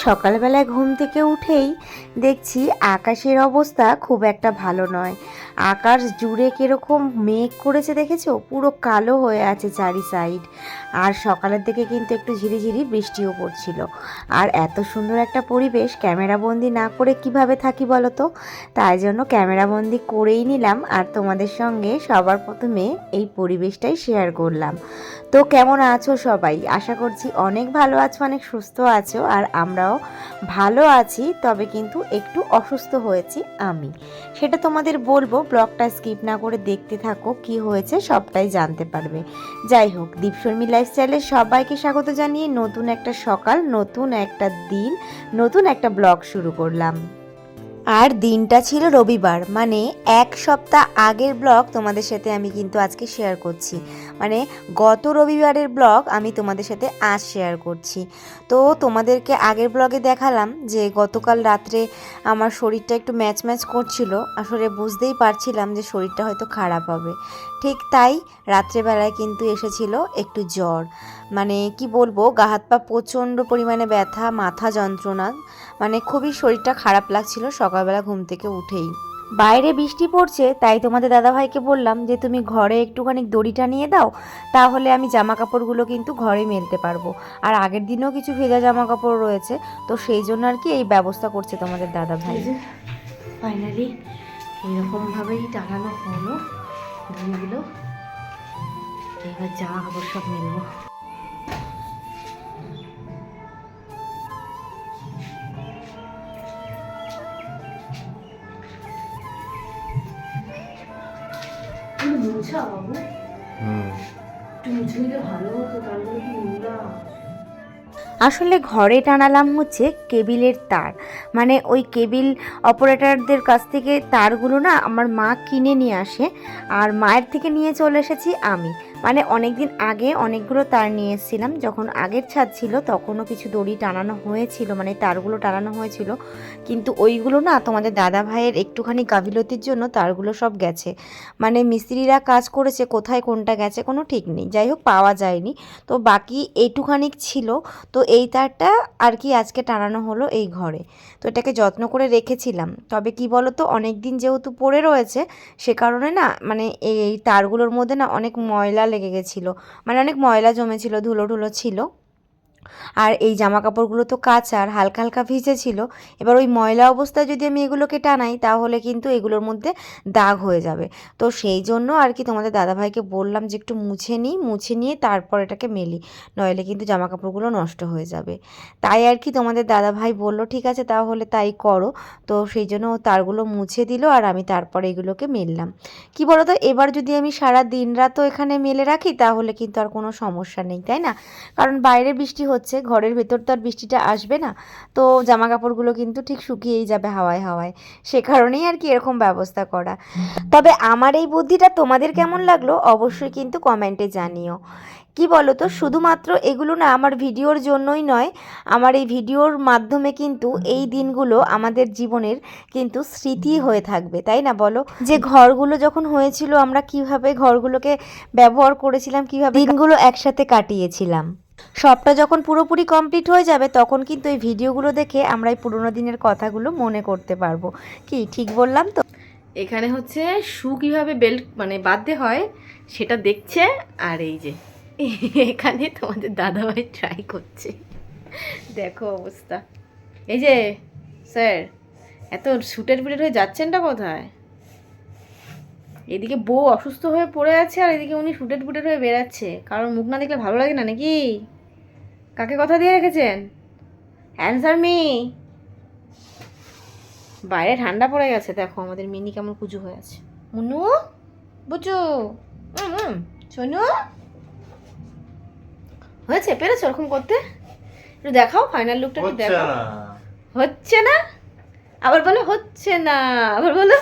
সকালবেলায় ঘুম থেকে উঠেই দেখছি আকাশের অবস্থা খুব একটা ভালো নয়। আকাশ জুড়ে কীরকম মেঘ করেছে দেখেছো, পুরো কালো হয়ে আছে চারি সাইড। আর সকালের দিকে কিন্তু একটু ঝিরিঝিরি বৃষ্টিও পড়ছিল। আর এত সুন্দর একটা পরিবেশ ক্যামেরাবন্দি না করে কিভাবে থাকি বলো তো, তাই জন্য ক্যামেরাবন্দি করেই নিলাম আর তোমাদের সঙ্গে সবার প্রথমে এই পরিবেশটাই শেয়ার করলাম। তো কেমন আছো সবাই? আশা করছি অনেক ভালো আছো, অনেক সুস্থ আছো। আর আমরাও ভালো আছি, তবে কিন্তু একটু অসুস্থ হয়েছি আমি, সেটা তোমাদের বলবো। ব্লগটা স্কিপ না করে দেখতে থাকো, কি হয়েছে সবটাই জানতে পারবে। যাই হোক, দীপশর্মী লাইফস্টাইলে সবাইকে স্বাগত জানিয়ে নতুন একটা সকাল, নতুন একটা দিন, নতুন একটা ব্লগ শুরু করলাম। আর দিনটা ছিল রবিবার, মানে এক সপ্তাহ আগের ব্লগ তোমাদের সাথে আমি কিন্তু আজকে শেয়ার করছি। মানে গত রবিবারের ব্লগ আমি তোমাদের সাথে আজ শেয়ার করছি। তো তোমাদেরকে আগের ব্লগে দেখালাম যে গতকাল রাত্রে আমার শরীরটা একটু ম্যাচ ম্যাচ করছিল। আসলে বুঝতেই পারছিলাম যে শরীরটা হয়তো খারাপ হবে। ঠিক তাই রাত্রেবেলায় কিন্তু এসেছিল একটু জ্বর। মানে কি বলবো, গা হাত পা প্রচণ্ড পরিমাণে ব্যথা, মাথা যন্ত্রণা, মানে খুবই শরীরটা খারাপ লাগছিল সকালবেলা ঘুম থেকে উঠেই। বাইরে বৃষ্টি পড়ছে, তাই তোমাদের দাদাভাইকে বললাম যে তুমি ঘরে একটুখানি দড়িটা নিয়ে দাও, তাহলে আমি জামা কাপড়গুলো কিন্তু ঘরে মেলতে পারবো। আর আগের দিনও কিছু ভেজা জামা কাপড় রয়েছে, তো সেই জন্য আর কি এই ব্যবস্থা করছে তোমাদের দাদাভাই। ফাইনালি এইরকমভাবেই টাঙানো হলো দড়িগুলো, এবার জামা কাপড় সব মেলবো। মুছা বাবু, একটু মুছে দিলে ভালো হতো, তারপরে কি মুলা। আসলে ঘরে টানালাম হচ্ছে কেবিলের তার, মানে ওই কেবিল অপারেটরদের কাছ থেকে তারগুলো না আমার মা কিনে নিয়ে আসে, আর মায়ের থেকে নিয়ে চলে এসেছি আমি। মানে অনেক দিন আগে অনেকগুলো তার নিয়ে এসেছিলাম, যখন আগের ছাদ ছিল তখনও কিছু দড়ি টানানো হয়েছিল, মানে তারগুলো টানানো হয়েছিল। কিন্তু ওইগুলো না তোমাদের দাদা ভাইয়ের একটুখানি গাফিলতির জন্য তারগুলো সব গেছে। মানে মিস্ত্রিরা কাজ করেছে, কোথায় কোনটা গেছে কোনো ঠিক নেই, যাই হোক পাওয়া যায়নি। তো বাকি এইটুখানি ছিল, তো এই তারটা আর কি আজকে টানানো হলো এই ঘরে। তো এটাকে যত্ন করে রেখেছিলাম, তবে কি বলো তো, অনেক দিন যেহেতু পড়ে রয়েছে সে কারণে না মানে এই তারগুলোর মধ্যে না অনেক ময়লা লেগে গেছিলো, মানে অনেক ময়লা জমেছিল, ধুলো ধুলো ছিল। আর এই জামা কাপড়গুলো তো কাঁচা আর হালকা হালকা ভিজে ছিল। এবার ওই ময়লা অবস্থায় যদি আমি এগুলোকে টানাই তাহলে কিন্তু এগুলোর মধ্যে দাগ হয়ে যাবে। তো সেই জন্য আর কি তোমাদের দাদাভাইকে বললাম যে একটু মুছে নিই, মুছে নিয়ে তারপর এটাকে মেলি, নইলে কিন্তু জামা কাপড়গুলো নষ্ট হয়ে যাবে। তাই আর কি তোমাদের দাদাভাই বললো ঠিক আছে তাহলে তাই করো। তো সেই জন্য ও তারগুলো মুছে দিল আর আমি তারপরে এগুলোকে মেললাম। কি বলো তো, এবার যদি আমি সারা দিন রাতও এখানে মেলে রাখি তাহলে কিন্তু আর কোনো সমস্যা নেই, তাই না? কারণ বাইরে বৃষ্টি হচ্ছে, ঘরের ভেতর তো আর বৃষ্টিটা আসবে না। তো জামা কাপড়গুলো কিন্তু ঠিক শুকিয়েই যাবে হাওয়ায় হাওয়ায়, সে কারণেই আর কি এরকম ব্যবস্থা করা। তবে আমার এই বুদ্ধিটা তোমাদের কেমন লাগলো অবশ্যই কিন্তু কমেন্টে জানিও। কি বলো তো, শুধুমাত্র এগুলো না আমার ভিডিওর জন্যই নয়, আমার এই ভিডিওর মাধ্যমে কিন্তু এই দিনগুলো আমাদের জীবনের কিন্তু স্মৃতি হয়ে থাকবে, তাই না বলো? যে ঘরগুলো যখন হয়েছিল আমরা কিভাবে ঘরগুলোকে ব্যবহার করেছিলাম, কিভাবে দিনগুলো একসাথে কাটিয়েছিলাম। সবটা যখন পুরোপুরি কমপ্লিট হয়ে যাবে তখন কিন্তু এই ভিডিওগুলো দেখে আমরা এই পুরোনো দিনের কথাগুলো মনে করতে পারবো। কি ঠিক বললাম তো? এখানে হচ্ছে শু কিভাবে বেল্ট মানে বাঁধতে হয় সেটা দেখছে, আর এই যে এখানে তোমাদের দাদাভাই ট্রাই করছে, দেখো অবস্থা। এই যে স্যার, এত শুটের পিটের হয়ে যাচ্ছেনটা কোথায়? এদিকে বউ অসুস্থ হয়ে পড়ে আছে আর এদিকে উনি শুটের পুটের হয়ে বেড়াচ্ছে। কারণ মুখ না দেখলে ভালো লাগে না নাকি? কাকে কথা দিয়ে রেখেছেন? Answer me. বাইরে ঠান্ডা পড়ে গেছে, দেখো আমাদের মিনি কেমন কুজু হয়ে আছে। মুনু, বুঝু, সোনু, হয়েছে? পেরেছো ওরকম করতে? একটু দেখাও ফাইনাল লুকটা, একটু দেখাও। হচ্ছে না? আবার বলো হচ্ছে না, আবার বলো।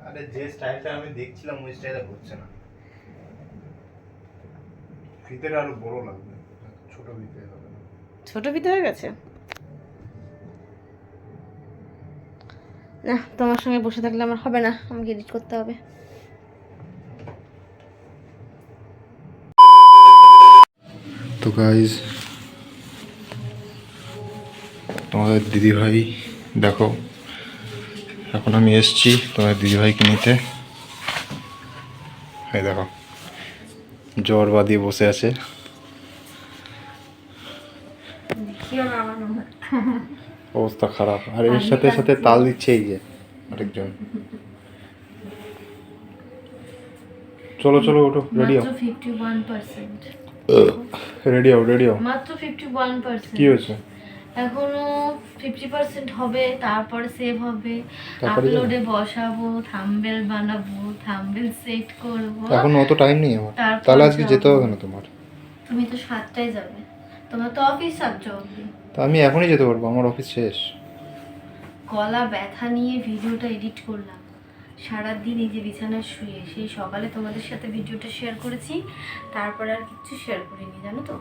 আরে যে স্টাইলটা আমি দেখছিলাম ওই স্টাইলে হচ্ছে না, ফিতেটা আরো বড় লাগবে, ছোট ফিতে হবে না। ছোট ফিতে হয়ে গেছে না, তোমার সঙ্গে বসে থাকলে আমার হবে না, আমাকে এডিট করতে হবে। তো গাইজ তোমাদের দিদিভাই দেখো, এখন আমি এসছি তোমাদের দিদিভাইকে নিতে। এই দেখো জ্বর বাঁধিয়ে বসে আছে। অবস্থা খারাপ, আর এর সাথে সাথে তাল দিচ্ছে এই যে আরেকজন। চলো চলো ওঠো, রেডি হও, 51%। রেডি হও, রেডি হও। মাত্র 51%। কি হয়েছে? এখনো 50% হবে, তারপরে সেভ হবে, তারপরে আপলোডে বসাবো, থাম্বনেল বানাবো, থাম্বনেল সেট করব। এখন অত টাইম নেই আমার। তারপর তাহলে আজকে যেতে যাবো। হবে না তোমার। তুমি তো 7টায় যাবে, তোমার তো অফিস 7টা অবধি। তা আমি এখনই যেতে পারবো, আমার অফিস শেষ। গলা ব্যথা নিয়ে ভিডিওটা এডিট করলাম সারাদিন এই যে বিছানায় শুয়ে, সেই সকালে তোমাদের সাথে ভিডিওটা শেয়ার করেছি, তারপরে আর কিচ্ছু শেয়ার করিনি জানো তো।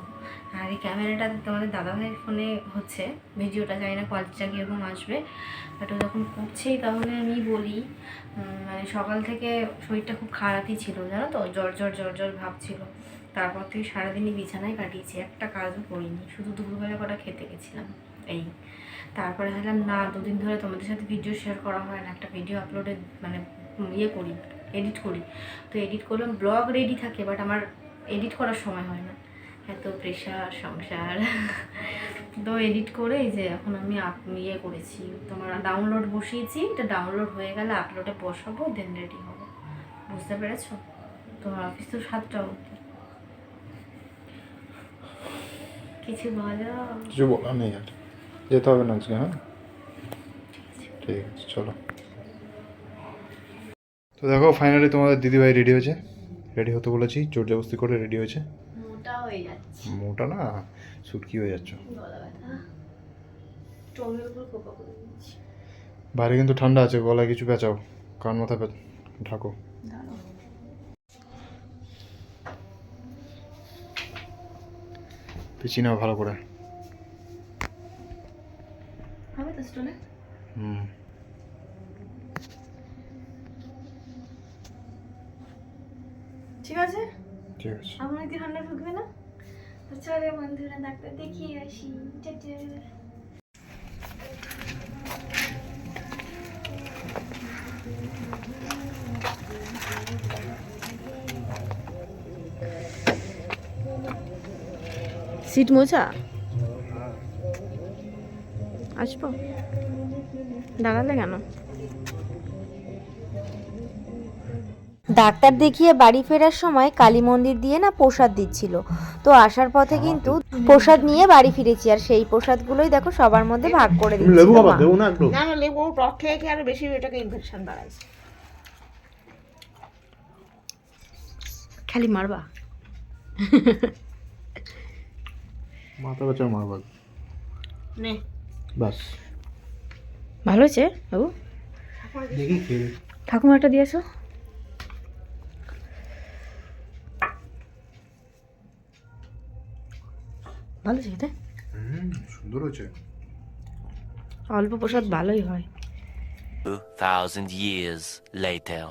আর এই ক্যামেরাটা তোমাদের দাদাভাইয়ের ফোনে হচ্ছে ভিডিওটা, জানি না কোয়ালিটিটা কীরকম আসবে, বাট ও যখন করছেই তাহলে আমি বলি মানে সকাল থেকে শরীরটা খুব খারাপই ছিল জানো তো, জ্বর জ্বর জ্বর জ্বর ভাব ছিল। তারপর থেকে সারাদিনই বিছানায় কাটিয়েছি, একটা কাজও করিনি, শুধু দুপুরবেলা কটা খেতে গেছিলাম এই। তারপরে ভাবলাম না, দুদিন ধরে তোমাদের সাথে ভিডিও শেয়ার করা হয় না, একটা ভিডিও আপলোডে মানে ইয়ে করি, এডিট করি। তো এডিট করলাম, ব্লগ রেডি থাকে বাট আমার এডিট করার সময় হয় না, এত প্রেশার সংসার। তো এডিট করে এই যে এখন আমি ইয়ে করেছি, তোমার ডাউনলোড বসিয়েছি, এটা ডাউনলোড হয়ে গেলে আপলোডে বসাবো, দেন রেডি হবো। বুঝতে পেরেছো? তোমার অফিস তো 7টা অবধি। কিছু বলো? কিছু বলার নেই, আর যেতে হবে না আজকে। হ্যাঁ ঠিক আছে চলো। তো দেখো ফাইনালি তোমাদের দিদিভাই রেডি হয়েছে, রেডি হতে বলেছি, জোর জবরদস্তি করে রেডি হয়েছে। মোটা হয়ে যাচ্ছে, মোটা না, সুটকি হয়ে যাচ্ছ। গলা ব্যথা, স্টোনের উপর খোপা করে দিচ্ছি। বাইরে কিন্তু ঠান্ডা আছে, গলায় কিছু পেঁচাও, কান মাথা ঢাকো। পিছি নাও ভালো করে। হবে তো স্টোনে? হুম ঠিক আছে, ঠিক আছে। আমার কি ঠান্ডা ঢুকবে না? তো চলে বন্ধুরা, ডাক্তার দেখিয়ে আসি। টাটা। সিট মোছা আসবো, দাঁড়ালে কেন? ডাক্তার দেখিয়ে বাড়ি ফেরার সময় কালী মন্দির দিয়ে না প্রসাদ দিচ্ছিল, তো আসার পথে কিন্তু প্রসাদ নিয়ে বাড়ি ফিরেছি, আর সেই প্রসাদগুলোই দেখো সবার মধ্যে ভাগ করে দিচ্ছি। লেবু খাবার দেবো না একটু? না না, লেবু টক খেয়ে খেয়ে আরো বেশি এটাকে ইনফেকশন বাড়াইছে। খালি মারবা? মাথা ব্যথা মারবা নে, বাস। ভালো হয়েছে বাবু? দেখি খেয়ে। ঠাকুমা একটা দিয়েছো? ভালো হয়েছে খেতে? সুন্দর হয়েছে। অল্প প্রসাদ ভালোই হয়। 2,000 years later.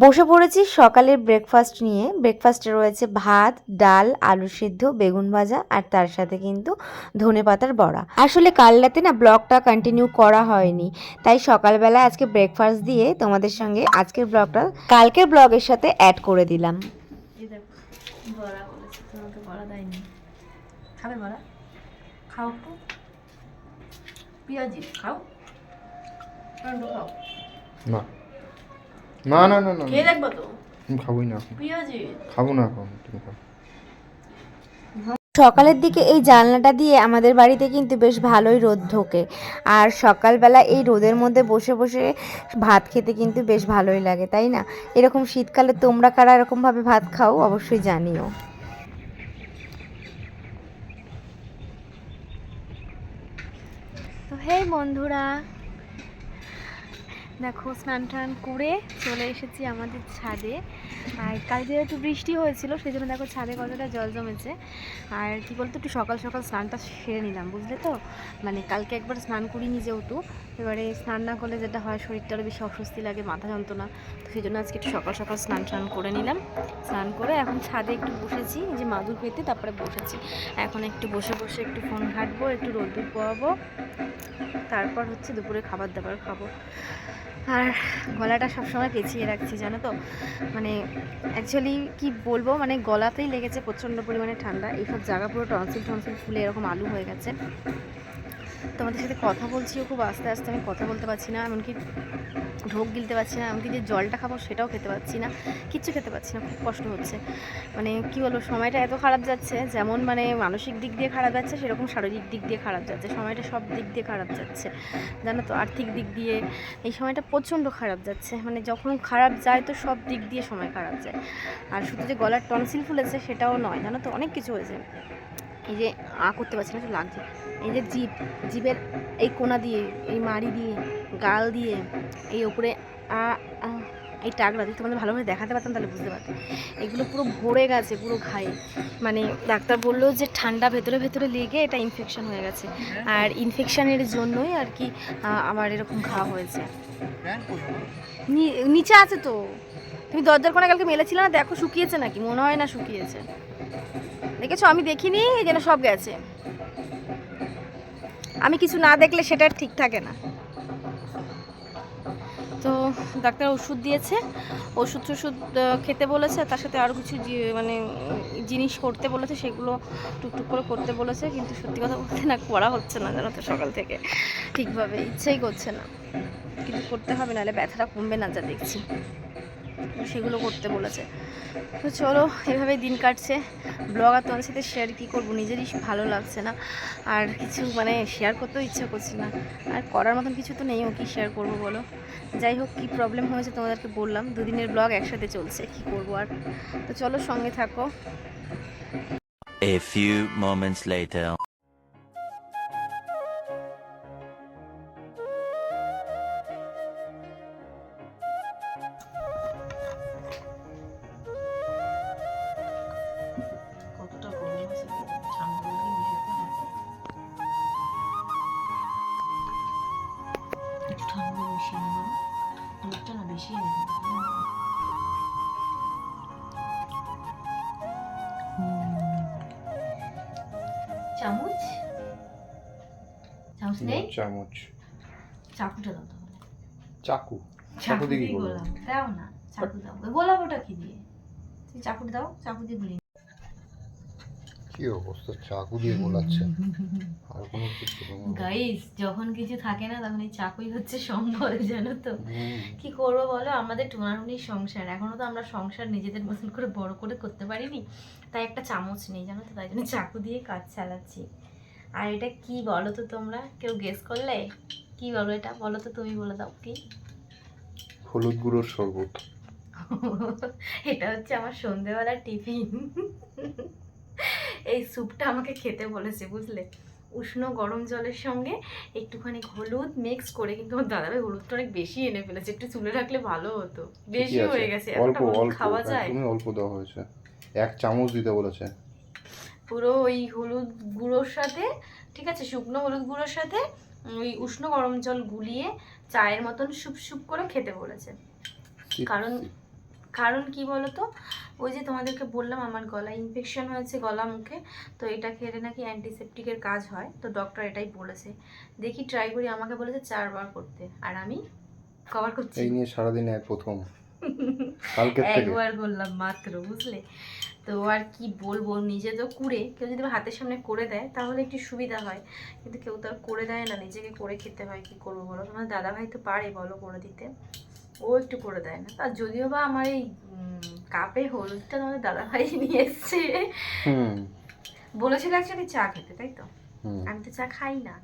বসে পড়েছি সকালের ব্রেকফাস্ট নিয়ে। ব্রেকফাস্টে রয়েছে ভাত, ডাল, আলু সিদ্ধ, বেগুন ভাজা, আর তার সাথে কিন্তু ধনেপাতার বড়া। আসলে কাল রাতে না ব্লগটা কন্টিনিউ করা হয়নি, তাই সকালবেলা আজকে ব্রেকফাস্ট দিয়ে তোমাদের সঙ্গে আজকের ব্লগটা কালকের ব্লগের সাথে অ্যাড করে দিলাম। বড়া বলেছে, তোমাকে বড়া দেয়নি। খাবে বড়া? খাও একটু, পেঁয়াজি খাও, টমেটো খাও, না না না না না, খেয়ে দেখবো তো। আমি খাবোই না এখন, পেঁয়াজি খাবো না এখন, তুমি খাও। সকালের দিকে এই জানলাটা দিয়ে আমাদের বাড়িতে কিন্তু বেশ ভালোই রোদ ঢোকে, আর সকালবেলা এই রোদের মধ্যে বসে বসে ভাত খেতে কিন্তু বেশ ভালোই লাগে, তাই না? এরকম শীতকালে তোমরা কারা এরকমভাবে ভাত খাও অবশ্যই জানিও। তো হে বন্ধুরা, দেখো স্নান টান করে চলে এসেছি আমাদের ছাদে। আর কাল যেহেতু বৃষ্টি হয়েছিল সেই জন্য দেখো ছাদে কতটা জল জমেছে। আর কী বলতো, একটু সকাল সকাল স্নানটা সেরে নিলাম, বুঝলে তো? মানে কালকে একবার স্নান করিনি যেহেতু, এবারে স্নান না করলে যেটা হয় শরীরটা আরও বেশি অস্বস্তি লাগে, মাথা যন্ত্রণা। তো সেই জন্য আজকে একটু সকাল সকাল স্নান করে নিলাম। স্নান করে এখন ছাদে একটু বসেছি, এই যে মাদুর পেতে তারপরে বসেছি। এখন একটু বসে বসে একটু ফোন ঘাঁটবো, একটু রোদ্দুর পোয়াবো, তারপর হচ্ছে দুপুরে খাবার দাবার খাবো। আর গলাটা সবসময় পেঁচিয়ে রাখছি জানো তো, মানে অ্যাকচুয়ালি কি বলবো, মানে গলাতেই লেগেছে প্রচণ্ড পরিমাণে ঠান্ডা। এইসব জায়গা পুরো টনসিল ফুলে এরকম আলু হয়ে গেছে। তোমাদের সাথে কথা বলছিও খুব আস্তে আস্তে, আমি কথা বলতে পারছি না, এমনকি ঢোক গিলতে পারছি না, এমনকি যে জলটা খাবো সেটাও খেতে পারছি না, কিচ্ছু খেতে পারছি না, খুব কষ্ট হচ্ছে। মানে কি বলবো, সময়টা এত খারাপ যাচ্ছে, যেমন মানে মানসিক দিক দিয়ে খারাপ যাচ্ছে সেরকম শারীরিক দিক দিয়ে খারাপ যাচ্ছে। সময়টা সব দিক দিয়ে খারাপ যাচ্ছে জানো তো, আর্থিক দিক দিয়ে এই সময়টা প্রচণ্ড খারাপ যাচ্ছে। মানে যখন খারাপ যায় তো সব দিক দিয়ে সময় খারাপ যায়। আর শুধু যে গলার টনসিল ফুলেছে সেটাও নয় জানো তো, অনেক কিছু হয়েছে। এই যে করতে পারছি না, একটু লাগছে। এই যে জিভের এই কোনা দিয়ে, এই মাড়ি দিয়ে, গাল দিয়ে, এই ওপরে এই টাকরা দিয়ে তোমাদের ভালোভাবে দেখাতে পারতাম তাহলে বুঝতে পারতাম। এগুলো পুরো ভরে গেছে পুরো ঘায়ে। মানে ডাক্তার বললো যে ঠান্ডা ভেতরে ভেতরে লেগে এটা ইনফেকশন হয়ে গেছে, আর ইনফেকশানের জন্যই আর কি আমার এরকম ঘা হয়েছে। নিচে আছে তো, তুমি দরজার কোণে কালকে মেলেছিলে না, দেখো শুকিয়েছে নাকি, মনে হয় না শুকিয়েছে, দেখেছো? আমি দেখিনি, এই যেন সব গেছে। আমি কিছু না দেখলে সেটা ঠিক থাকে না। তো ডাক্তার ওষুধ দিয়েছে, ওষুধ খেতে বলেছে, তার সাথে আরও কিছু মানে জিনিস করতে বলেছে, সেগুলো টুকটুক করে করতে বলেছে। কিন্তু সত্যি কথা বলতে না, করা হচ্ছে না জানো তো, সকাল থেকে ঠিকভাবে ইচ্ছেই করছে না, কিন্তু করতে হবে, নাহলে ব্যথাটা কমবে না যা দেখছি। সেগুলো করতে বলেছে। তো চলো, এভাবেই দিন কাটছে। ব্লগ আর তোমাদের সাথে শেয়ার কী করবো, নিজেরই ভালো লাগছে না, আর কিছু মানে শেয়ার করতেও ইচ্ছা করছে না, আর করার মতন কিছু তো নেইও, কি শেয়ার করবো বলো। যাই হোক, কী প্রবলেম হয়েছে তোমাদেরকে বললাম, দুদিনের ব্লগ একসাথে চলছে, কি করবো আর। তো চলো, সঙ্গে থাকো। A few moments later. কতটা গরম আছে, ঠান্ডা লাগে মিশাতে হবে, একটু ঠান্ডা মিশিয়ে নেবো, দুধটা না বেশি নেবো। চামচ নেই, চামচ, চাকুটা দাও তাহলে। চাকু চাকু দিয়ে দিয়ে গোলাপ দাও না, চাকু দাও। গোলাপ ওটা কি দিয়ে, তুমি চাকুটা দাও, চাকু দিয়ে গুলি। কি অবস্থা, চাকু দিয়ে গোলাচ্ছে, আর কোনো কিছু গাইস, যখন কিছু থাকে না তখন এই চাকুই হচ্ছে সম্বল, জানো তো। কি করবো বলো, আমাদের টুনাটুনির সংসার, এখনো তো আমরা সংসার নিজেদের মতন করে বড় করে করতে পারিনি, তাই একটা চামচ নেই জানো তো, তাই জন্য চাকু দিয়ে কাজ চালাচ্ছি। আর এটা কি বলো তো তোমরা, কেউ গেস করলে? কি বলো এটা, বলো তো, তুমি বলে দাও কি। হলুদ গুঁড়োর শরবত। এটা হচ্ছে আমার সন্ধেবেলার টিফিন। এই স্যুপটা আমাকে খেতে বলেছে বুঝলে, উষ্ণ গরম জলের সঙ্গে একটুখানি হলুদ মিক্স করে, কিন্তু আমার দাদাভাই হলুদটা অনেক বেশি এনে ফেলেছে, একটু চুলে রাখলে ভালো হতো, বেশি হয়ে গেছে। অল্প অল্প খাওয়া যায়, তুমি অল্প দেওয়া হয়েছে, 1 চামচ দিতে বলেছে। পুরো ওই হলুদ গুঁড়োর সাথে, ঠিক আছে, শুকনো হলুদ গুঁড়োর সাথে ওই উষ্ণ গরম জল গুলিয়ে চায়ের মতন সুপ সুপ করে খেতে বলেছে। কারণ কি বলতো, ওই যে তোমাদেরকে বললাম আমার গলায় ইনফেকশন হয়েছে, গলা মুখে, তো এটা খেলে নাকি অ্যান্টিসেপটিকের কাজ হয়, তো ডক্টর এটাই বলেছে। দেখি ট্রাই করি, আমাকে বলেছে 4 বার করতে, আর আমি কভার করছি। এই নিয়ে সারাদিন প্রথম কালকে থেকে একবার করলাম মাত্র, বুঝলে তো। আর কি বলবো, নিজে তো কুড়ে, কেউ যদি হাতের সামনে করে দেয় তাহলে একটু সুবিধা হয়, কিন্তু কেউ তো আর করে দেয় না, নিজেকে করে খেতে হয়। কি করবো বলো, তোমার দাদাভাই তো পারে বলো করে দিতে, ও একটু করে দেয় না। আর যদিও বা আমার এই কাপে হলুদটা তোমাদের দাদাভাই নিয়ে এসছে, বলেছিল অ্যাকচুয়ালি চা খেতে, তাই তো। আমি তো চা খাই না,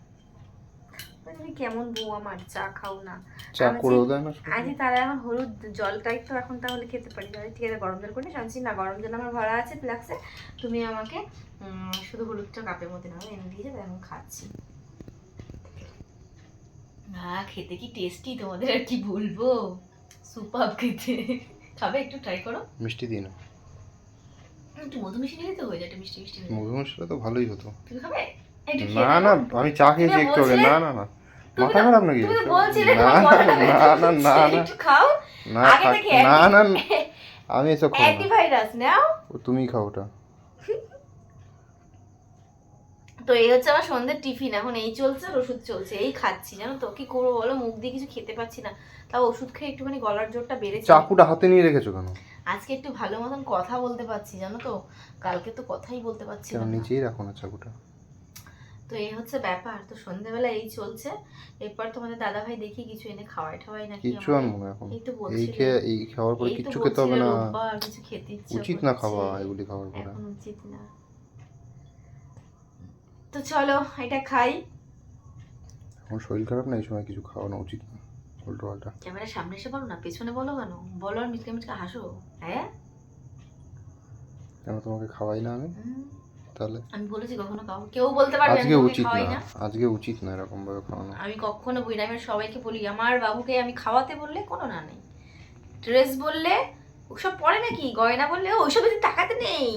তুমি কেমন বউ আমার, চা খাও না, চা করেও দেয় না। আজ তারা এখন হলুদ জলটাই তো এখন তাহলে খেতে পারি, ঠিক আছে গরম জল করে শুনছি না, গরম জল আমার ভরা আছে ফ্লাক্সে, তুমি আমাকে শুধু হলুদটা কাপের মধ্যে নাও এনে দিয়ে যাবে, এখন খাচ্ছি। খেতে কি টেস্টি, তোমাদের আর কি বলবো, সুপার খেতে। খাবে, একটু ট্রাই করো। মিষ্টি দিই না, একটু মধু মিশিয়ে দিলে তো হয়ে যায়, মিষ্টি মিষ্টি। মধু মিশলে তো ভালোই হতো। তুমি খাবে? না না, আমি চা খেয়েছি একটু আগে। না না না, মাথা খারাপ নাকি? তুমি তো বলছিলে না তোমার গলাটা না ব্যথা না না করছে, না একটু খাও। না আগে থাক, থেকে না না না, আমি এসব খাবো না। অ্যান্টিভাইরাস নাও। তুমিই খাও ওটা। তো এই হচ্ছে আমার সন্ধ্যের টিফিন, এখন এই চলছে আর ওষুধ চলছে, এই খাচ্ছি জানো তো। কি করবো বলো, মুখ দিয়ে কিছু খেতে পাচ্ছি না, তাও ওষুধ খেয়ে একটুখানি গলার জোরটা বেড়েছে। চাকুটা হাতে নিয়ে রেখেছো কেন? আজকে একটু ভালো মতন কথা বলতে পারছি জানো তো, কালকে তো কথাই বলতে পারছি কেন না। নিচেই রাখো না চাকুটা? তো এই হচ্ছে ব্যাপার। তো সন্ধ্যেবেলা এই চলছে, এরপর তোমাদের দাদা ভাই দেখি কিছু এনে খাওয়াই ঠাওয়াই নাকি কিচ্ছু আমাকে। আনবো না এখন। এই তো এই বলছিল, খেয়ে এই খাওয়ার পরে এই তো কিচ্ছু খেতে হবে বলছিল না। রোববার কিছু খেতে ইচ্ছে উচিত না করছে। খাওয়া এগুলি খাওয়ার পরে। এখন উচিত না। তো চলো এটা খাই। এখন শরীর খারাপ না, এই সময় কিছু খাওয়ানো উচিত না উল্টো পাল্টা। ক্যামেরার সামনে এসে বলো না, পেছনে বলো কেন? বলো আর মিচকে মিচকে হাসো। হ্যাঁ কেন তোমাকে খাওয়াই না আমি? তাহলে আমি বলেছি কখনো খাও? কেউ বলতে পারবে আমি আজকে তোমাকে উচিত খাওয়াই না, না? আজকে উচিত না এরকম ভাবে খাওয়ানো। আমি কখনো বলি না, আমি সবাইকে বলি আমার বাবুকে আমি খাওয়াতে বললে কোনো না নেই, ড্রেস বললে ওসব পরে নাকি, গয়না বললে ওইসব যদি টাকাতে নেই,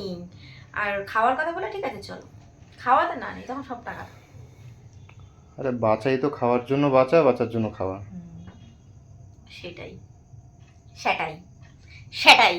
আর খাওয়ার কথা বলে ঠিক আছে চলো, খাওয়াতে না নেই তখন সব টাকা। আরে বাঁচাই তো খাওয়ার জন্য, বাঁচার জন্য খাওয়া। সেটাই সেটাই সেটাই